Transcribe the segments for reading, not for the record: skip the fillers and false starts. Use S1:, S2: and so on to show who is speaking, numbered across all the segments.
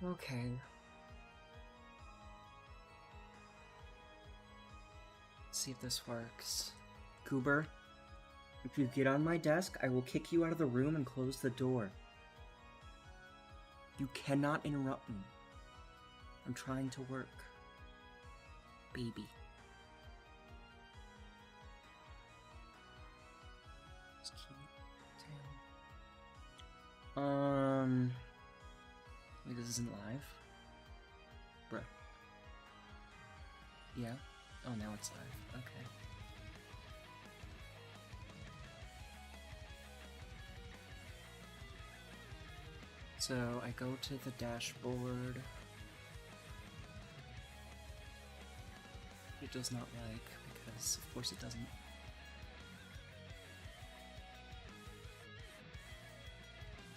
S1: Okay. Let's see if this works. Goober, if you get on my desk, I will kick you out of the room and close the door. You cannot interrupt me. I'm trying to work. Baby. It's cute. Damn. Wait, this isn't live? Bruh. Yeah? Oh, now it's live. Okay. So, I go to the dashboard. It does not like, because of course it doesn't.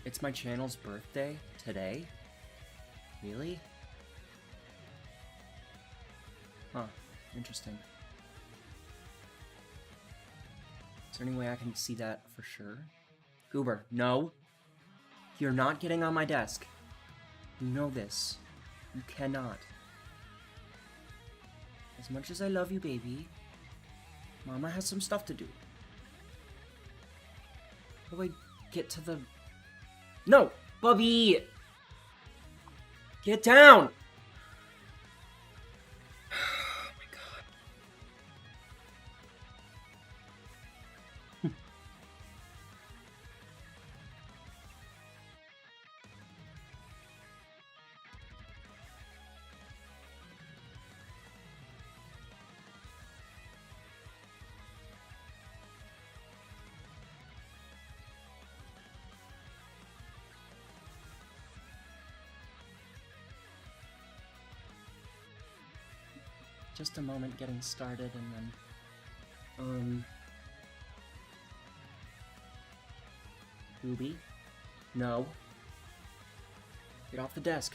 S1: It's my channel's birthday today? Really? Huh, interesting. Is there any way I can see that for sure? Goober, no! You're not getting on my desk. You know this. You cannot. As much as I love you, baby, Mama has some stuff to do. How do I get to the... No! Bubby! Get down! Oh my god. Just a moment getting started and then... Ruby? No. Get off the desk.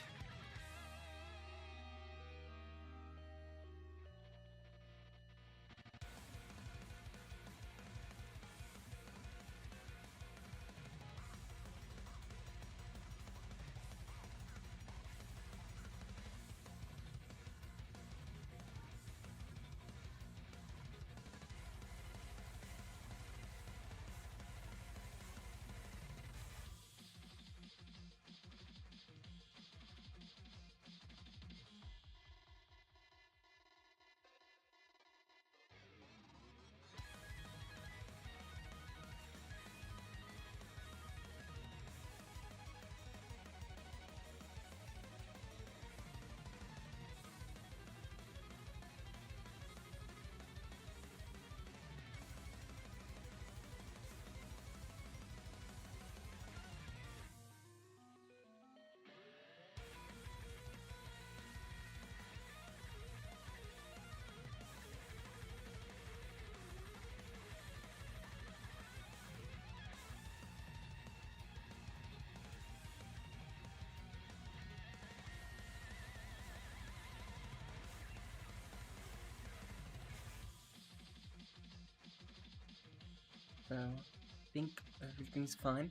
S1: So, I think everything's fine,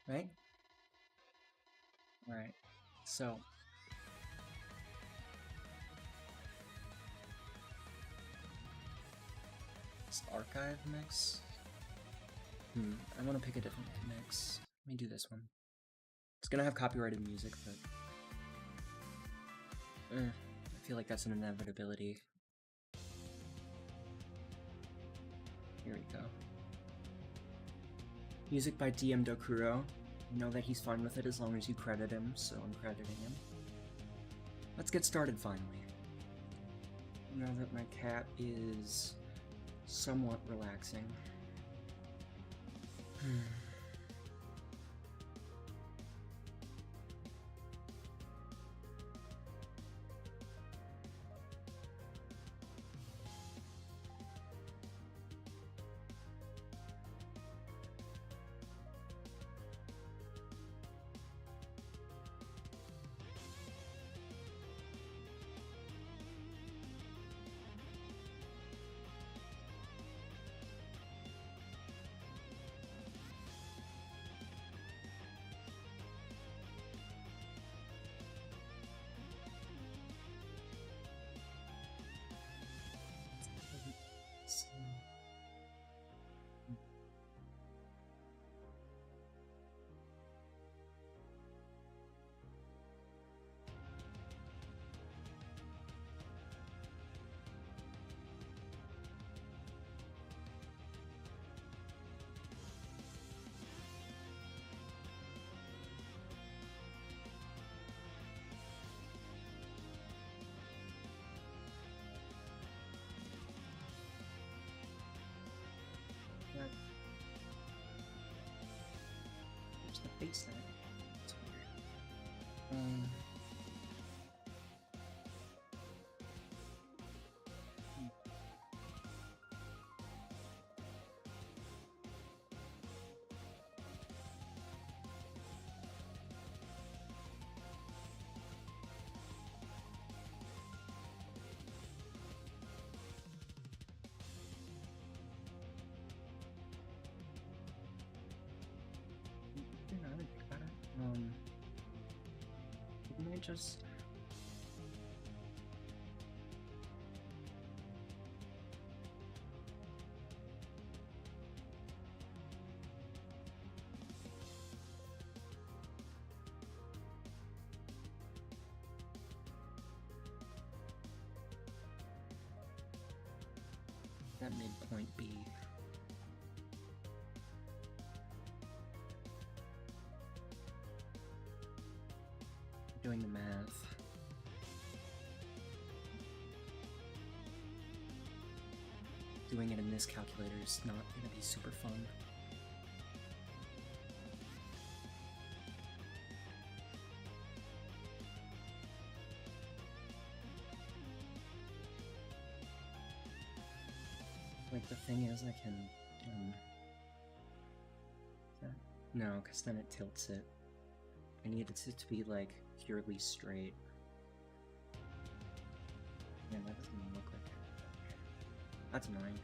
S1: right? Alright, so... This archive mix? I want to pick a different mix. Let me do this one. It's gonna have copyrighted music, but... I feel like that's an inevitability. Here we go. Music by DM Dokuro. You know that he's fine with it as long as you credit him, so I'm crediting him. Let's get started finally. Now that my cat is somewhat relaxing. face that. That's weird. Didn't I just... That midpoint be... Doing the math. Doing it in this calculator is not going to be super fun. Like, the thing is, I can... No, because then it tilts it. I need it to be, like, purely straight. Yeah, that doesn't look like it. That's annoying.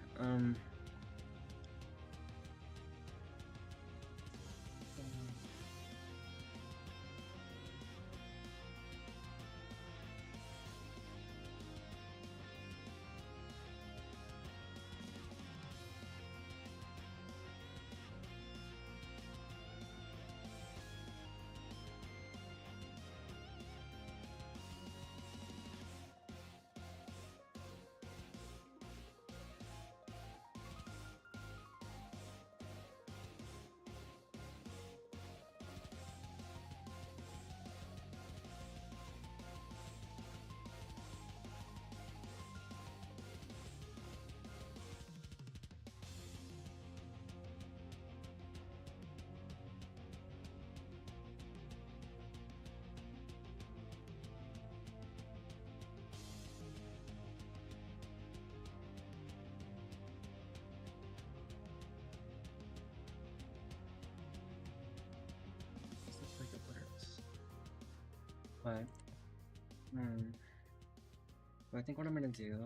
S1: But, I think what I'm gonna do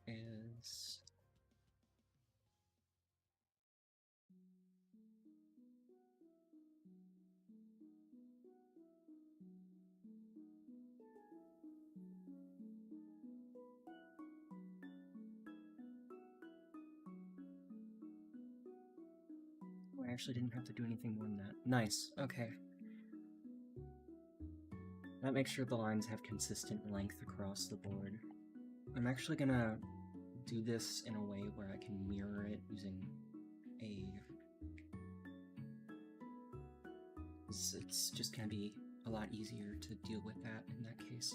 S1: is... Oh, I actually didn't have to do anything more than that. Nice, okay. That makes sure the lines have consistent length across the board. I'm actually gonna do this in a way where I can mirror it using a... It's just gonna be a lot easier to deal with that in that case.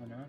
S1: Enough.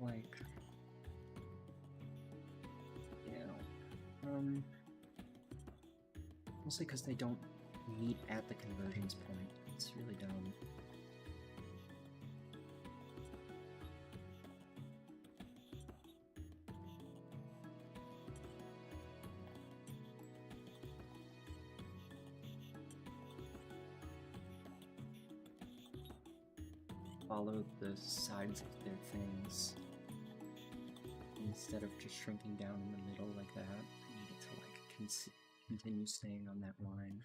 S1: like, mostly because they don't meet at the convergence point. It's really dumb. Follow the sides of their things instead of just shrinking down in the middle like that. I need it to like continue staying on that line.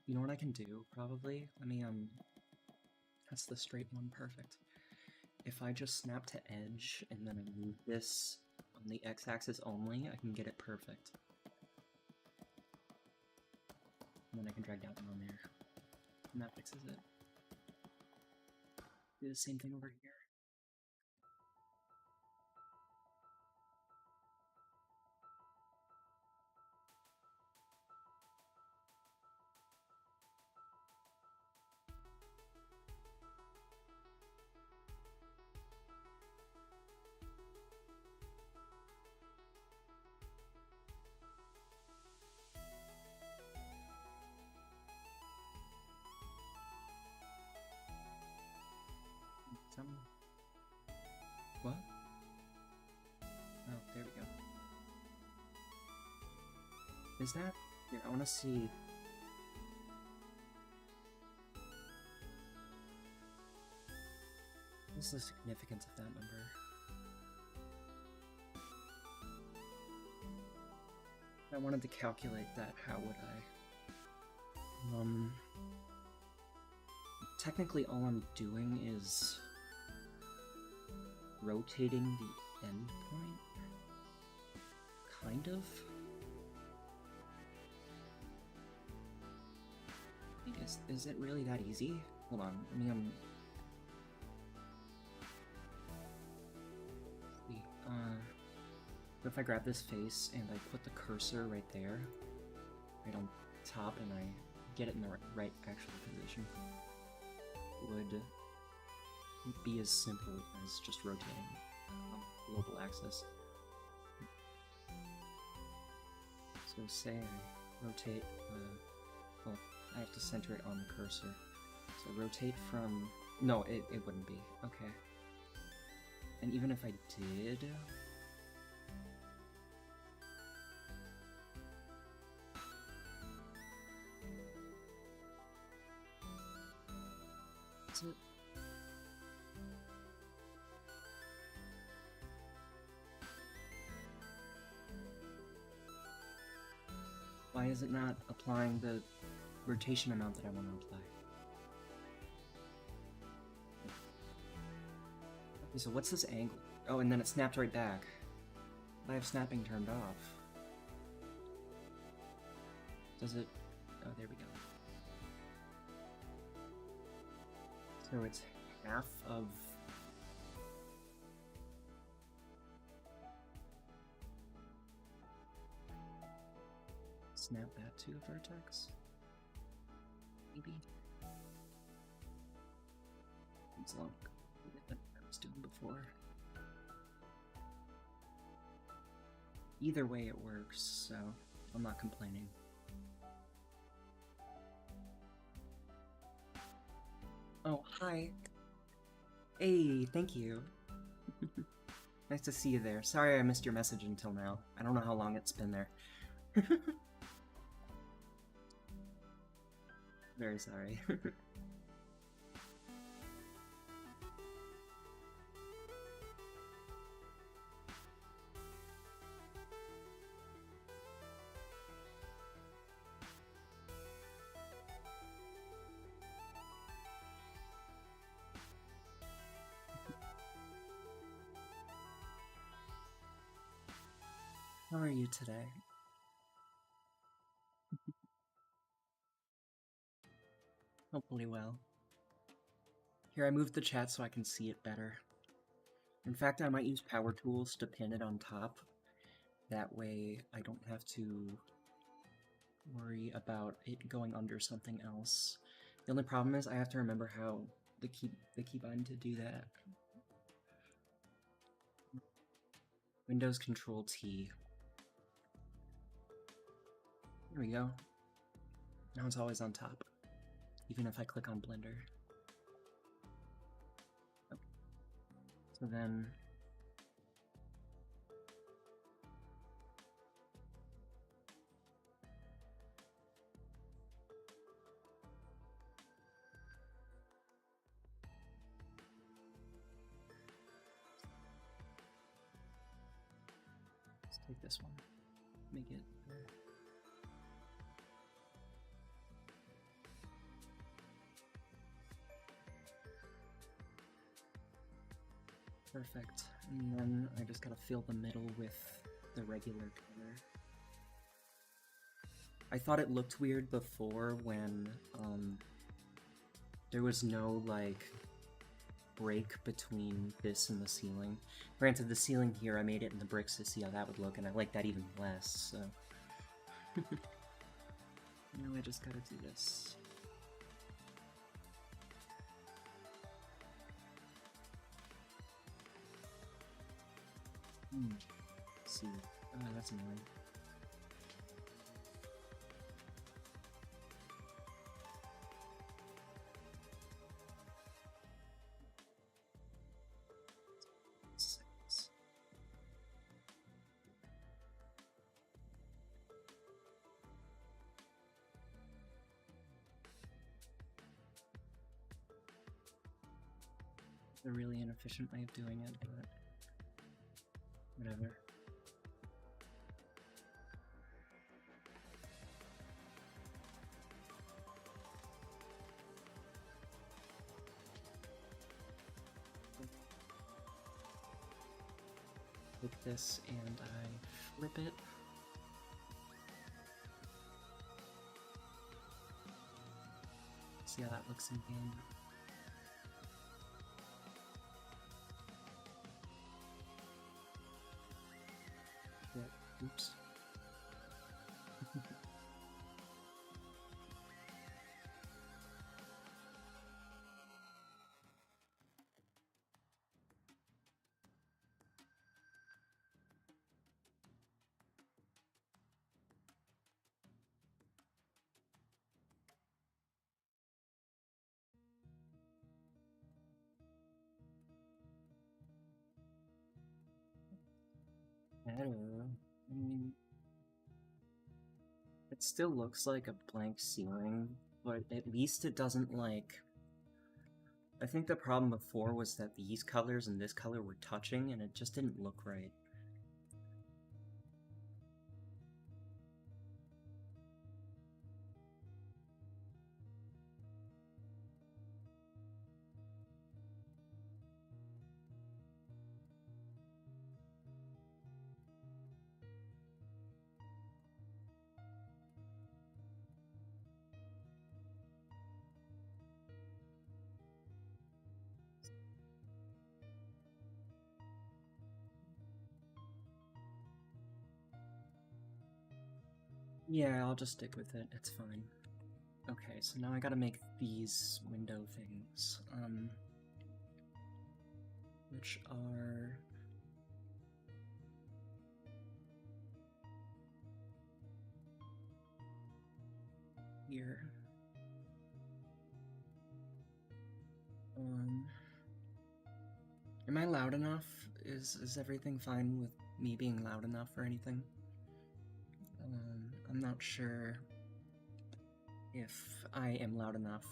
S1: You know what I can do, probably? Let me, that's the straight one, perfect. If I just snap to edge and then I move this on the x-axis only, I can get it perfect. And then I can drag down on there. And that fixes it. Do the same thing over here. What? Oh, there we go. Is that... Here, I want to see... What's the significance of that number? If I wanted to calculate that, how would I? Technically all I'm doing is rotating the end point? Kind of? Is it really that easy? Hold on, I mean, if I grab this face and I put the cursor right there, right on top, and I get it in the right actual position, would be as simple as just rotating the global axis. So say I rotate, well, I have to center it on the cursor. So rotate from, no, it wouldn't be, okay. And even if I did, is it? Why is it not applying the rotation amount that I want to apply? Okay, so what's this angle? Oh, and then it snapped right back. I have snapping turned off. Does it? Oh, there we go. So it's half of... Snap that to a vertex? Maybe? It's long. That I was doing before. Either way it works, so I'm not complaining. Oh, hi. Hey, thank you. Nice to see you there. Sorry I missed your message until now. I don't know how long it's been there. Very sorry. How are you today? Hopefully well. Here, I moved the chat so I can see it better. In fact, I might use power tools to pin it on top. That way, I don't have to worry about it going under something else. The only problem is I have to remember how the keybind to do that. Windows Control T. There we go. Now it's always on top, even if I click on Blender. Oh. So then... let's take this one, make it... Perfect. And then I just gotta fill the middle with the regular color. I thought it looked weird before when there was no, like, break between this and the ceiling. Granted, the ceiling here, I made it in the bricks to see how that would look, and I like that even less, so... Now I just gotta do this. Let's see. Oh, that's annoying. A really inefficient way of doing it, but whatever. Take this and I flip it. See how that looks in game. Yeah, oops. I don't know. I mean, it still looks like a blank ceiling, but at least it doesn't, like... I think the problem before was that these colors and this color were touching, and it just didn't look right. Yeah, I'll just stick with it, it's fine. Okay, so now I gotta make these window things, which are... here. Am I loud enough? Is everything fine with me being loud enough or anything? I'm not sure if I am loud enough.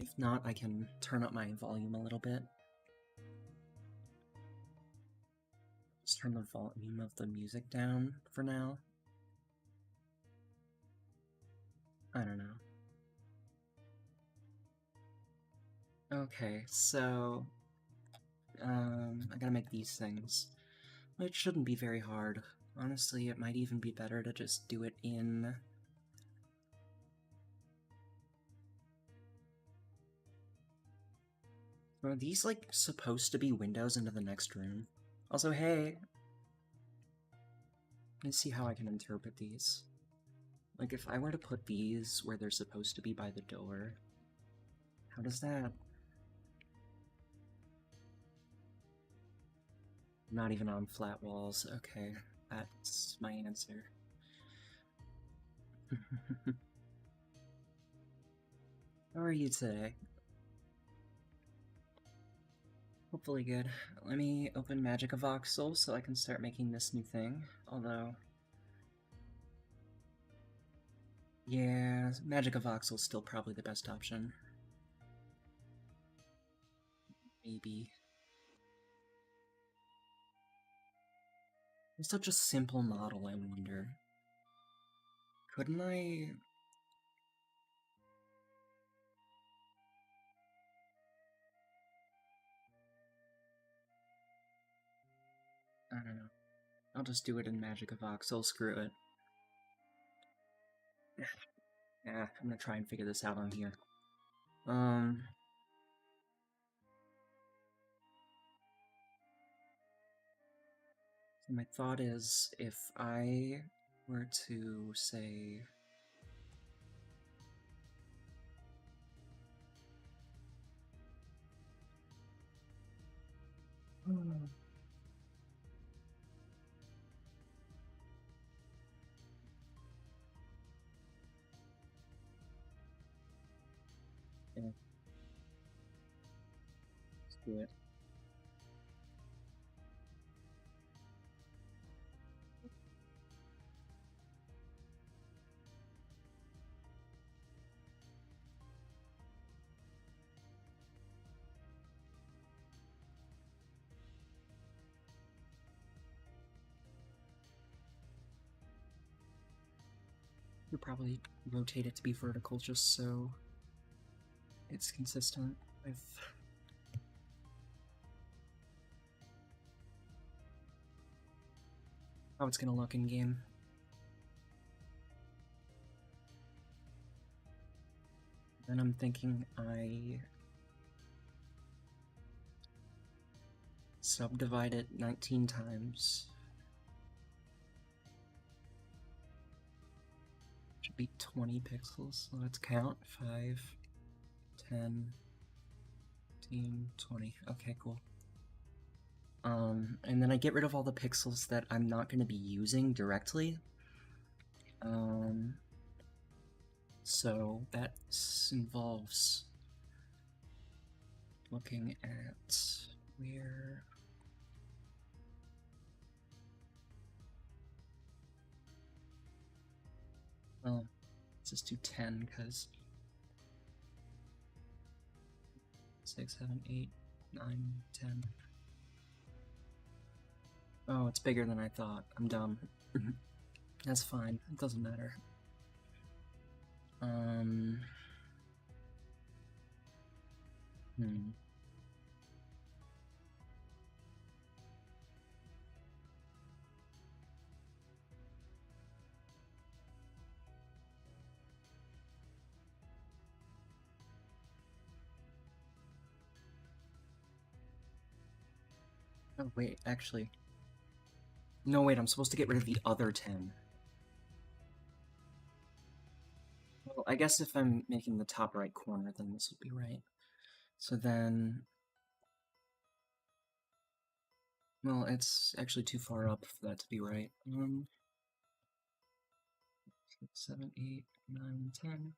S1: If not, I can turn up my volume a little bit. Just turn the volume of the music down for now. I don't know. Okay, so... I gotta make these things. It shouldn't be very hard. Honestly, it might even be better to just do it in... Are these, like, supposed to be windows into the next room? Also, hey! Let's see how I can interpret these. Like, if I were to put these where they're supposed to be by the door, how does that... Not even on flat walls. Okay, that's my answer. How are you today? Hopefully good. Let me open Magic of Voxel so I can start making this new thing. Although, yeah, Magic of Voxel's still probably the best option. Maybe. It's such a simple model, I wonder. Couldn't I... I don't know. I'll just do it in Magic of Voxel, screw it. Yeah, I'm gonna try and figure this out on here. My thought is, if I were to say... Yeah. Let's do it. You'll probably rotate it to be vertical just so it's consistent with how it's gonna look in game. Then I'm thinking I subdivide it 19 times. Should be 20 pixels. So let's count. 5, 10, 15, 20. Okay, cool. And then I get rid of all the pixels that I'm not going to be using directly. So that involves looking at where... Well, let's just do 10, because 6, 7, 8, 9, 10. Oh, it's bigger than I thought. I'm dumb. That's fine. It doesn't matter. Oh, wait, actually. No, wait, I'm supposed to get rid of the other 10. Well, I guess if I'm making the top right corner, then this would be right. So then... Well, it's actually too far up for that to be right. 6, 7, 8, 9, 10.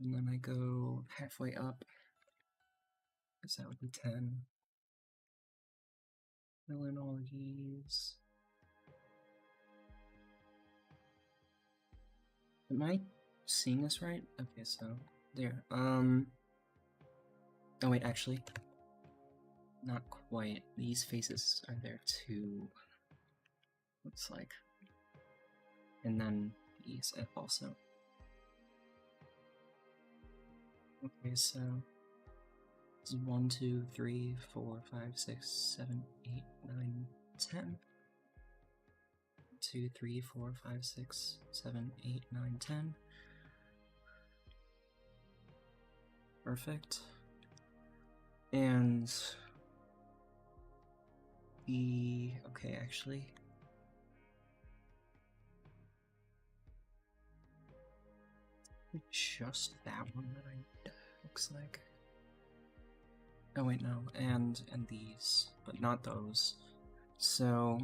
S1: And then I go halfway up. Because that would be 10. Fill in all these. Am I seeing this right? Okay, so there. Oh wait, actually, not quite. These faces are there too. Looks like. And then these also. Okay, so this is 1, 2, 3, 4, 5, 6, 7, 8, 9, 10. 2, 3, 4, 5, 6, 7, 8, 9, 10. Perfect. And the... okay, actually... just that one that I... looks like. Oh wait, no, and these, but not those. So,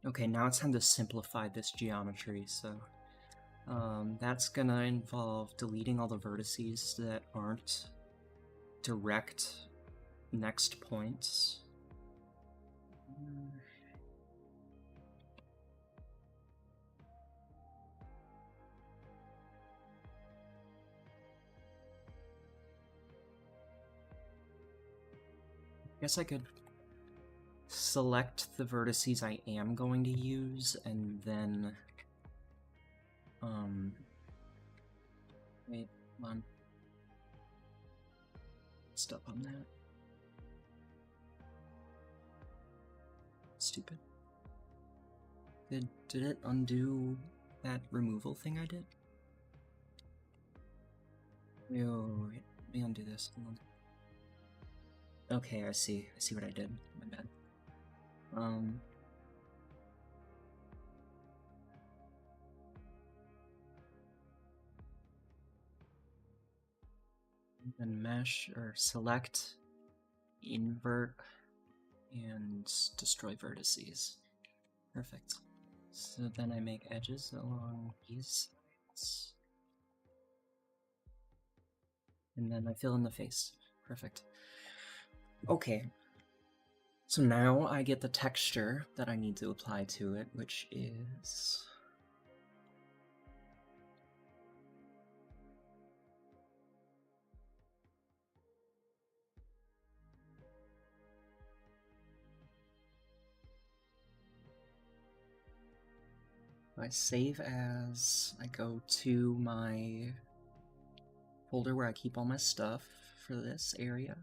S1: okay, now it's time to simplify this geometry, so that's gonna involve deleting all the vertices that aren't direct next points. I guess I could select the vertices I am going to use, and then wait, come on. Stop on that. Stupid. Did it undo that removal thing I did? Wait, let me undo this. Hold on. Okay, I see what I did. My bad. Then mesh or select, invert, and destroy vertices. Perfect. So then I make edges along these sides. And then I fill in the face. Perfect. Okay. So now I get the texture that I need to apply to it, which is... I save as, I go to my folder where I keep all my stuff for this area,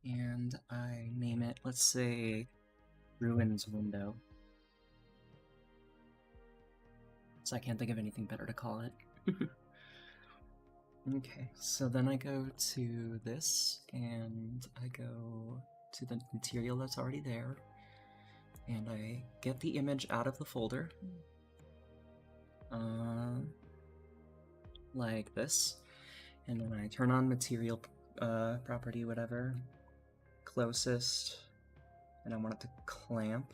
S1: and I name it, let's say, Ruins Window. So I can't think of anything better to call it. Okay, so then I go to this, and I go to the material that's already there, and I get the image out of the folder, like this, and then I turn on material property, whatever, closest, and I want it to clamp.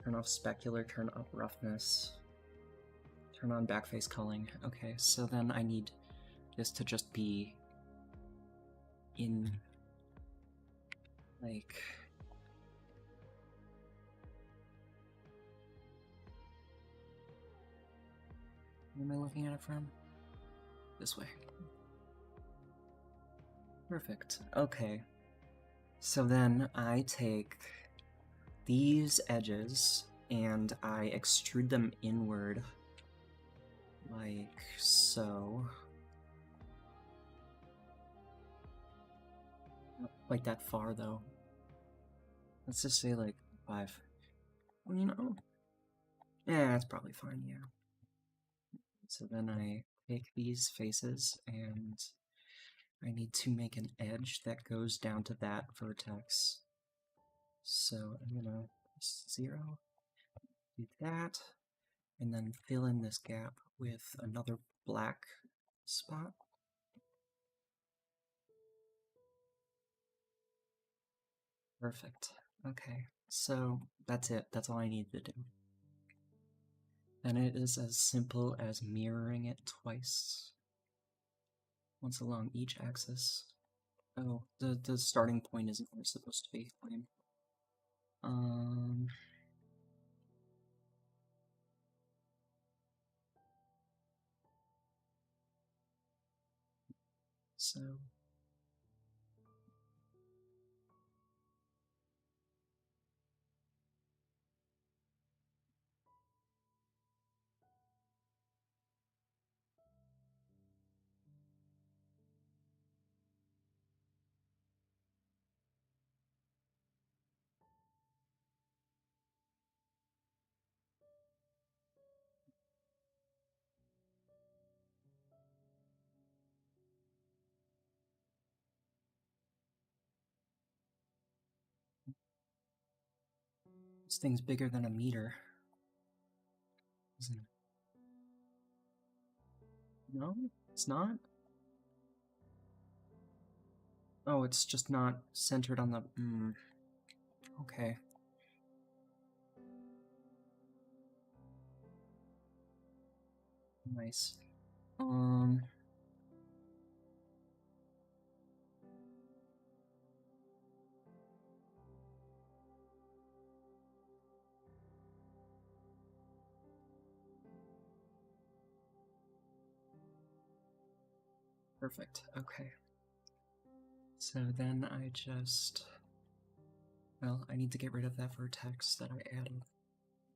S1: Turn off specular, turn up roughness, turn on backface culling. Okay, so then I need this to just be in, like... Where am I looking at it from? This way. Perfect. Okay. So then I take these edges and I extrude them inward, like so. Not like that far though. Let's just say like 5. You know? Yeah, that's probably fine, yeah. So then I take these faces and I need to make an edge that goes down to that vertex. So I'm gonna 0, do that, and then fill in this gap with another black spot. Perfect. Okay, so that's it. That's all I need to do. And it is as simple as mirroring it twice. Once along each axis. Oh, the starting point isn't where it's supposed to be. Lame. So this thing's bigger than a meter. Isn't it? No, it's not. Oh, it's just not centered on the... Okay. Nice. Perfect. Okay. So then I just... Well, I need to get rid of that vertex that I added.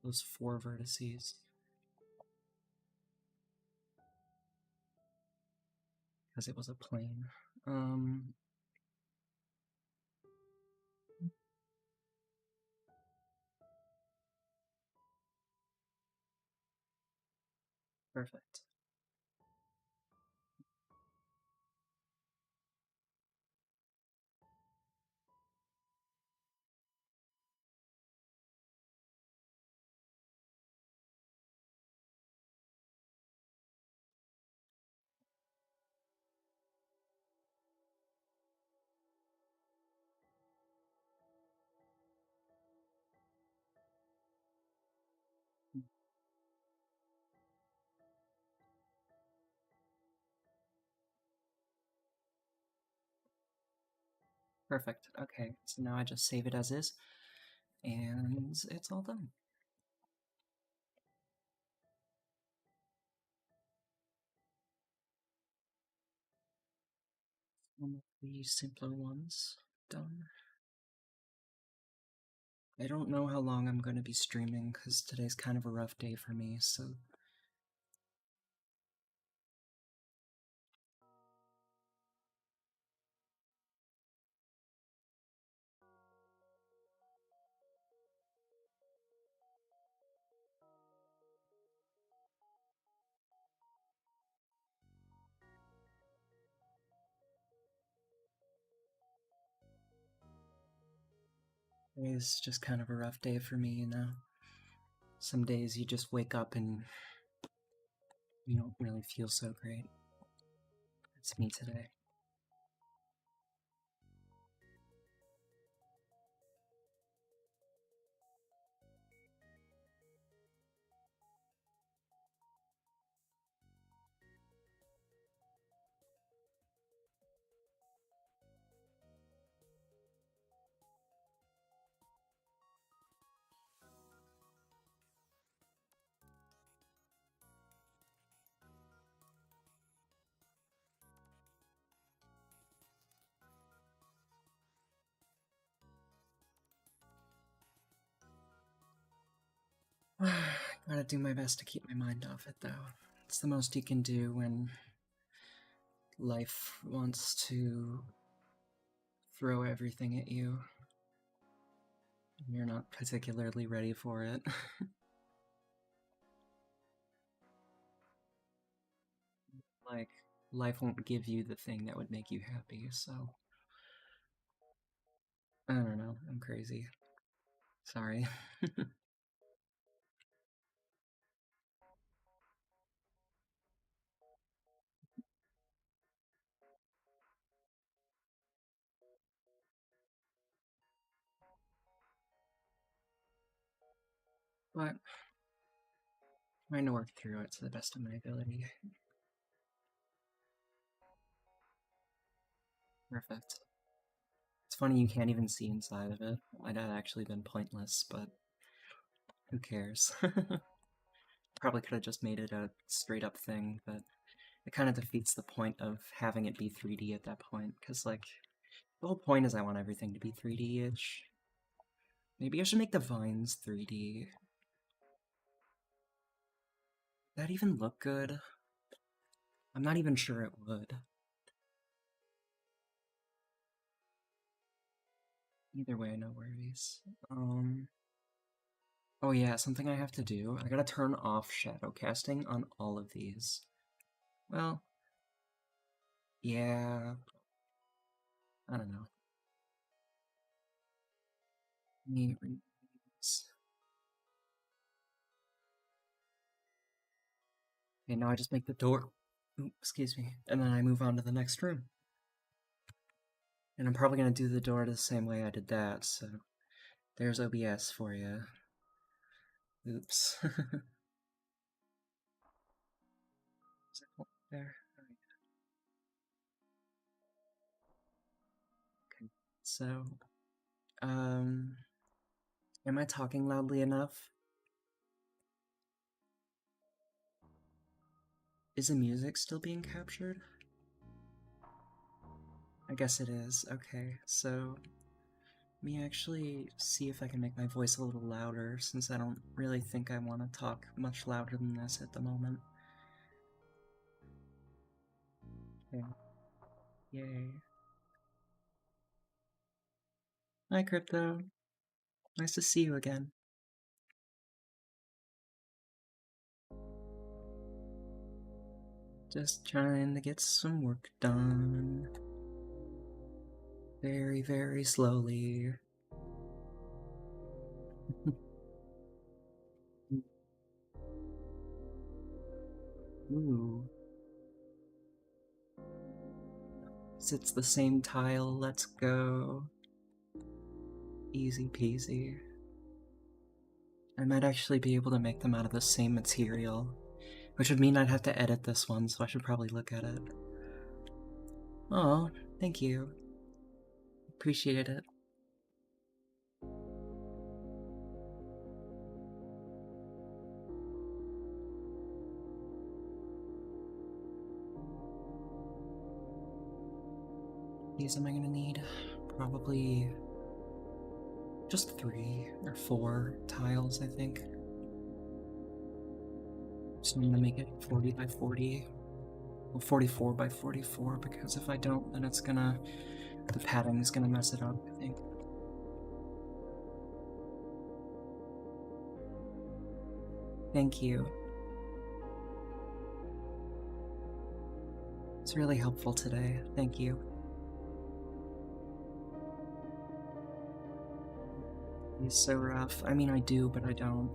S1: Those 4 vertices. Because it was a plane. Perfect. Perfect. Okay, so now I just save it as is, and it's all done. One of the simpler ones done. I don't know how long I'm going to be streaming, because today's kind of a rough day for me, so... Today's just kind of a rough day for me, you know? Some days you just wake up and you don't really feel so great. It's me today. Gotta do my best to keep my mind off it, though. It's the most you can do when life wants to throw everything at you. You're not particularly ready for it. Like, life won't give you the thing that would make you happy, so... I don't know, I'm crazy. Sorry. But, trying to work through it to the best of my ability. Perfect. It's funny you can't even see inside of it. Might have actually been pointless, but who cares? Probably could have just made it a straight up thing, but it kind of defeats the point of having it be 3D at that point, because, like, the whole point is I want everything to be 3D-ish. Maybe I should make the vines 3D. That even look good? I'm not even sure it would. Either way, no worries. Oh yeah, something I have to do. I gotta turn off shadow casting on all of these. Well, yeah, I don't know. Me read these. Okay, now I just make the door. Ooh, excuse me. And then I move on to the next room. And I'm probably gonna do the door the same way I did that, so there's OBS for you. Oops. Is it there? Okay. So, am I talking loudly enough? Is the music still being captured? I guess it is. Okay, so let me actually see if I can make my voice a little louder, since I don't really think I want to talk much louder than this at the moment. Okay. Yay. Hi, Crypto. Nice to see you again. Just trying to get some work done. Very, very slowly. Ooh. It's the same tile, let's go. Easy peasy. I might actually be able to make them out of the same material, which would mean I'd have to edit this one, so I should probably look at it. Oh, thank you. Appreciate it. These am I gonna need? Probably just 3 or 4 tiles, I think. So I'm gonna make it 40 by 40. Well, 44 by 44, because if I don't, then it's gonna... the padding is gonna mess it up, I think. Thank you. It's really helpful today. Thank you. He's so rough. I mean, I do, but I don't.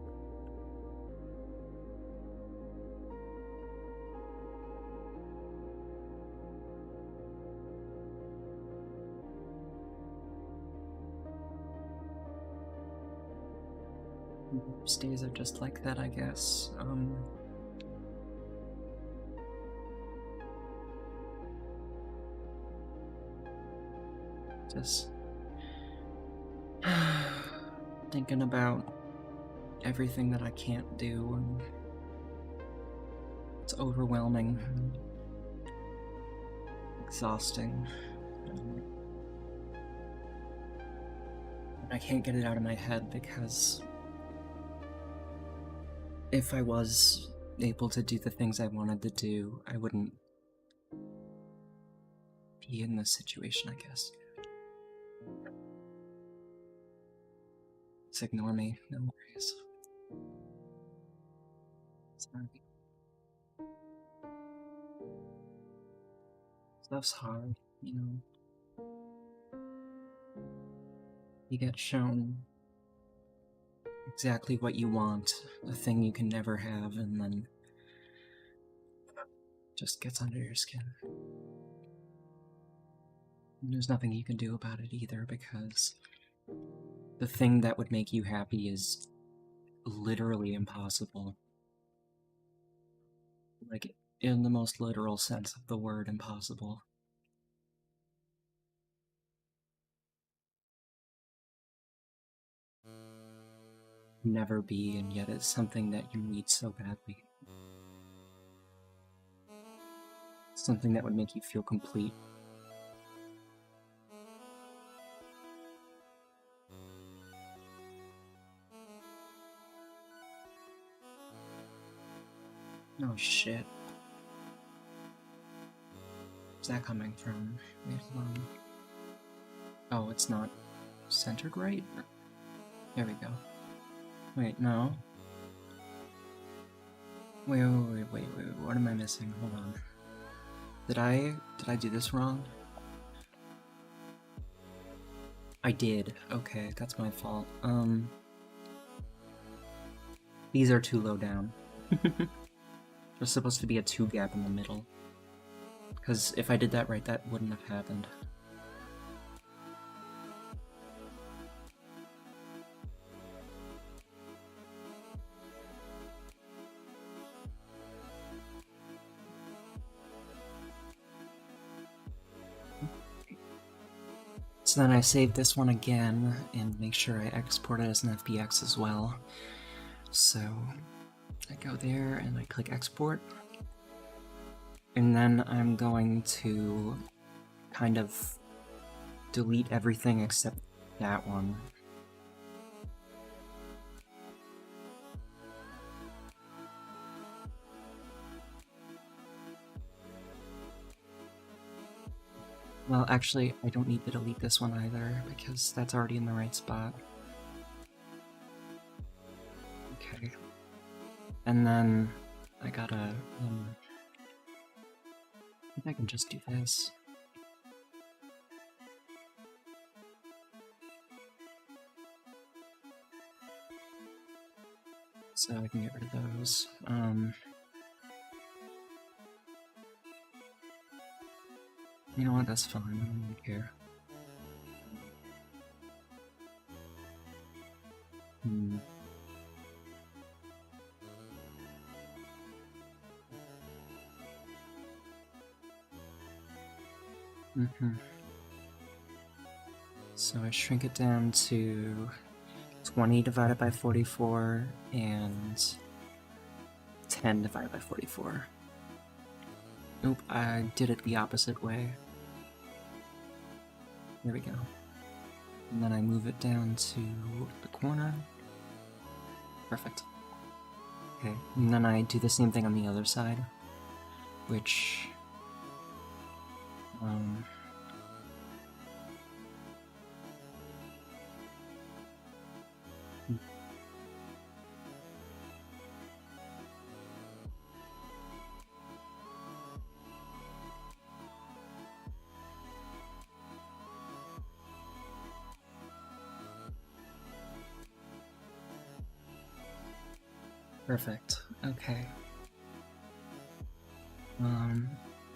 S1: Most days are just like that, I guess. Just thinking about everything that I can't do, and it's overwhelming, exhausting. And I can't get it out of my head because if I was able to do the things I wanted to do, I wouldn't be in this situation, I guess. Just ignore me, no worries. Sorry. Stuff's hard, you know. You get shown exactly what you want, a thing you can never have, and then just gets under your skin. And there's nothing you can do about it either, because the thing that would make you happy is literally impossible. Like, in the most literal sense of the word, impossible. Never be, and yet it's something that you need so badly. Something that would make you feel complete. Oh shit. Where's that coming from? Wait, hold on. Oh, it's not centered right? There we go. Wait, no. Wait, what am I missing? Hold on. Did I do this wrong? I did. Okay, that's my fault. These are too low down. There's supposed to be a 2 gap in the middle. Because if I did that right, that wouldn't have happened. So then I save this one again and make sure I export it as an FBX as well. So I go there and I click export. And then I'm going to kind of delete everything except that one. Well, actually, I don't need to delete this one either, because that's already in the right spot. Okay. And then I gotta, I think I can just do this. So I can get rid of those. You know what, that's fine, I don't really care. So I shrink it down to 20 divided by 44 and 10 divided by 44. Nope, I did it the opposite way. There we go. And then I move it down to the corner. Perfect. Okay, and then I do the same thing on the other side, which... Perfect. Okay.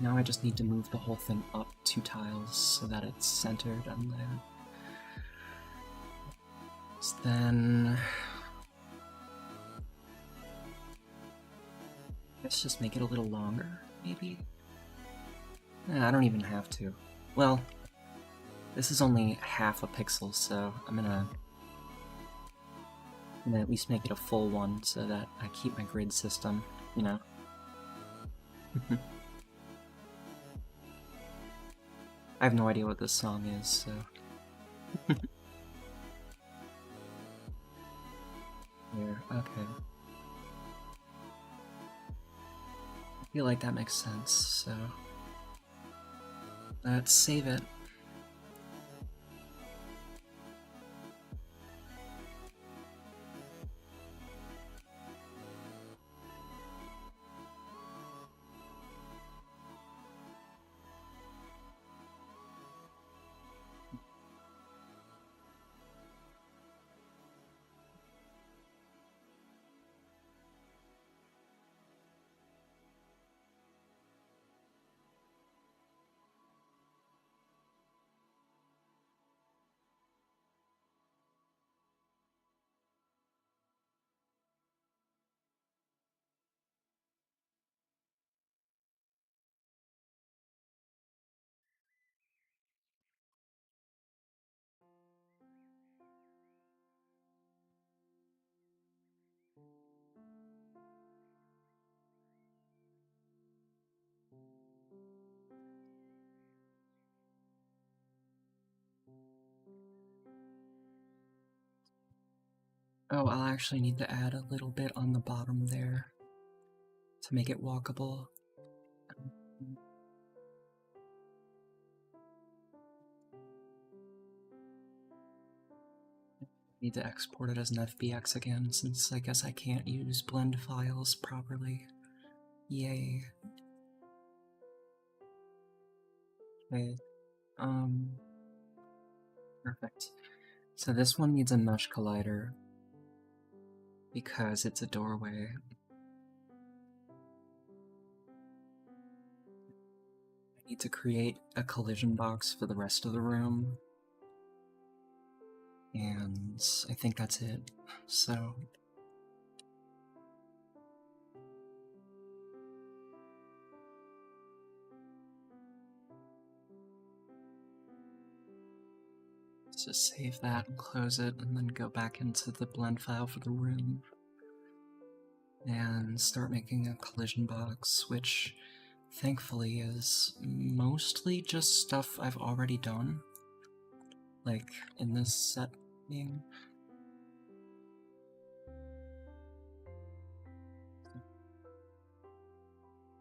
S1: Now I just need to move the whole thing up 2 tiles so that it's centered on there. So then... let's just make it a little longer, maybe? I don't even have to. Well, this is only half a pixel, so I'm gonna at least make it a full one so that I keep my grid system, you know? I have no idea what this song is, so... Here, okay. I feel like that makes sense, so... let's save it. Oh, I'll actually need to add a little bit on the bottom there to make it walkable. Need to export it as an FBX again, since I guess I can't use blend files properly. Yay. Okay, perfect. So this one needs a mesh collider, because it's a doorway. I need to create a collision box for the rest of the room. And I think that's it. So... Let's just save that and close it, and then go back into the blend file for the room. And start making a collision box, which thankfully is mostly just stuff I've already done. Like, in this setting.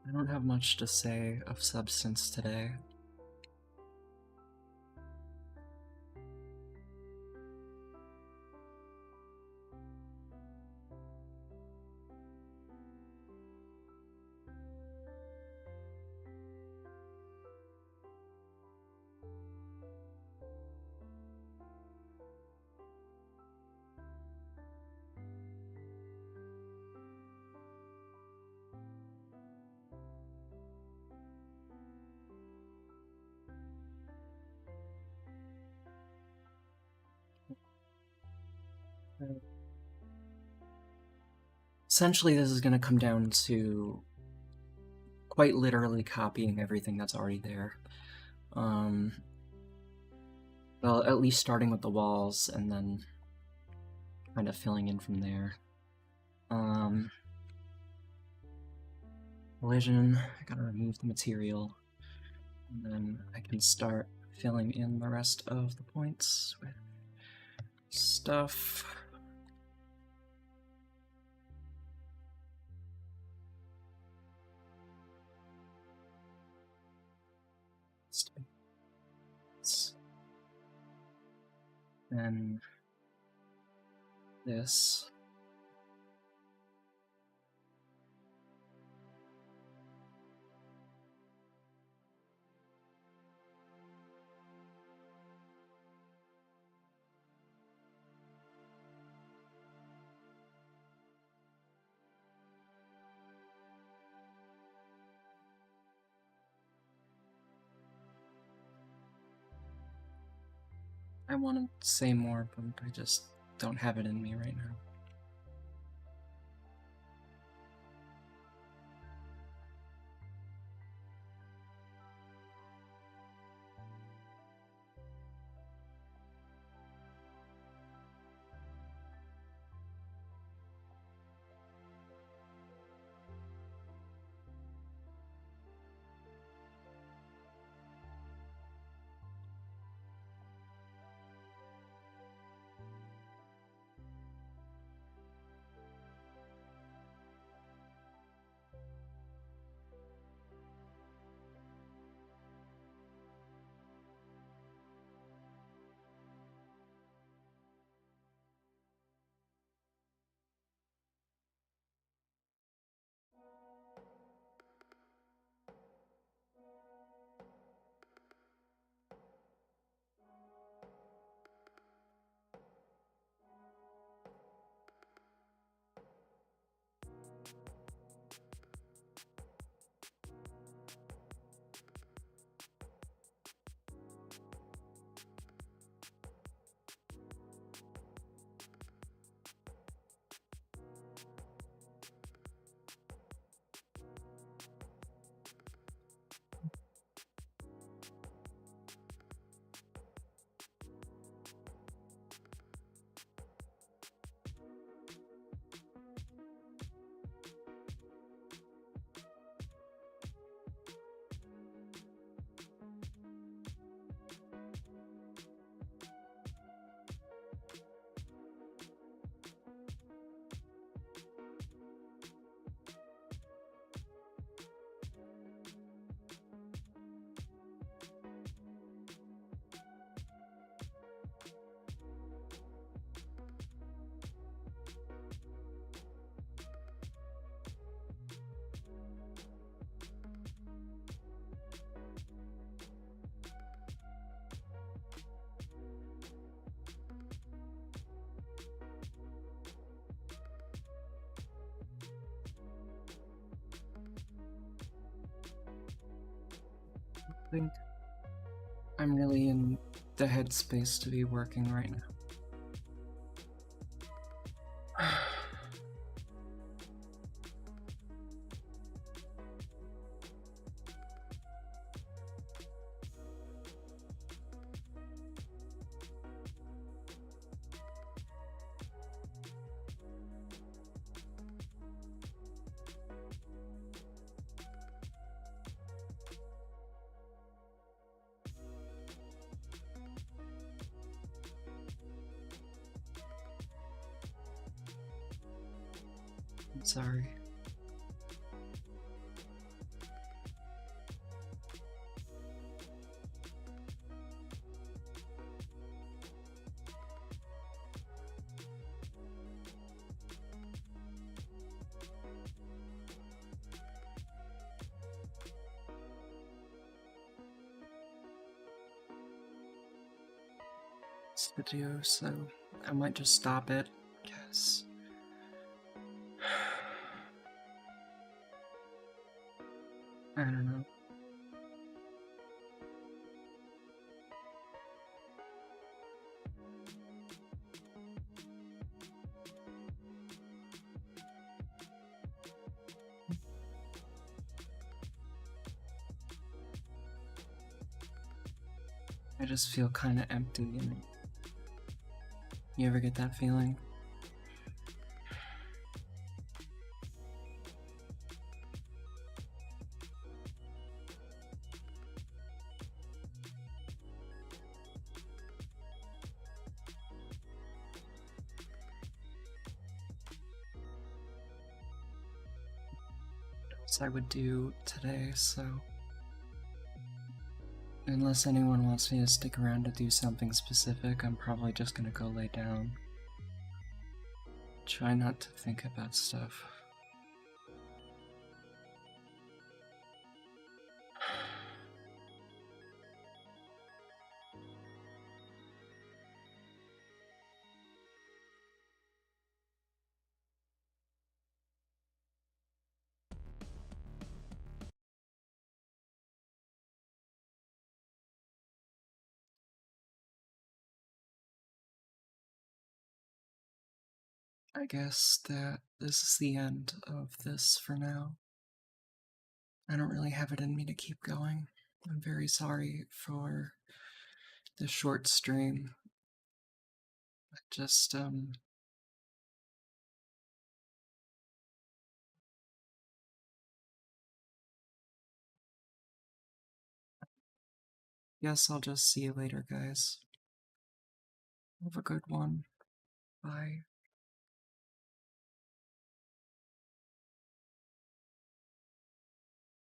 S1: I don't have much to say of substance today. Essentially, this is going to come down to quite literally copying everything that's already there. Well, at least starting with the walls and then kind of filling in from there. Collision, I gotta remove the material, and then I can start filling in the rest of the points with stuff. Then this. I want to say more, but I just don't have it in me right now. I think I'm really in the headspace to be working right now. I'm sorry. To do, so I might just stop it, guess. I don't know. I just feel kind of empty, and you ever get that feeling? I would do today, so unless anyone wants me to stick around to do something specific, I'm probably just gonna go lay down. Try not to think about stuff. I guess that this is the end of this for now. I don't really have it in me to keep going. I'm very sorry for the short stream. I just, guess I'll just see you later, guys. Have a good one. Bye.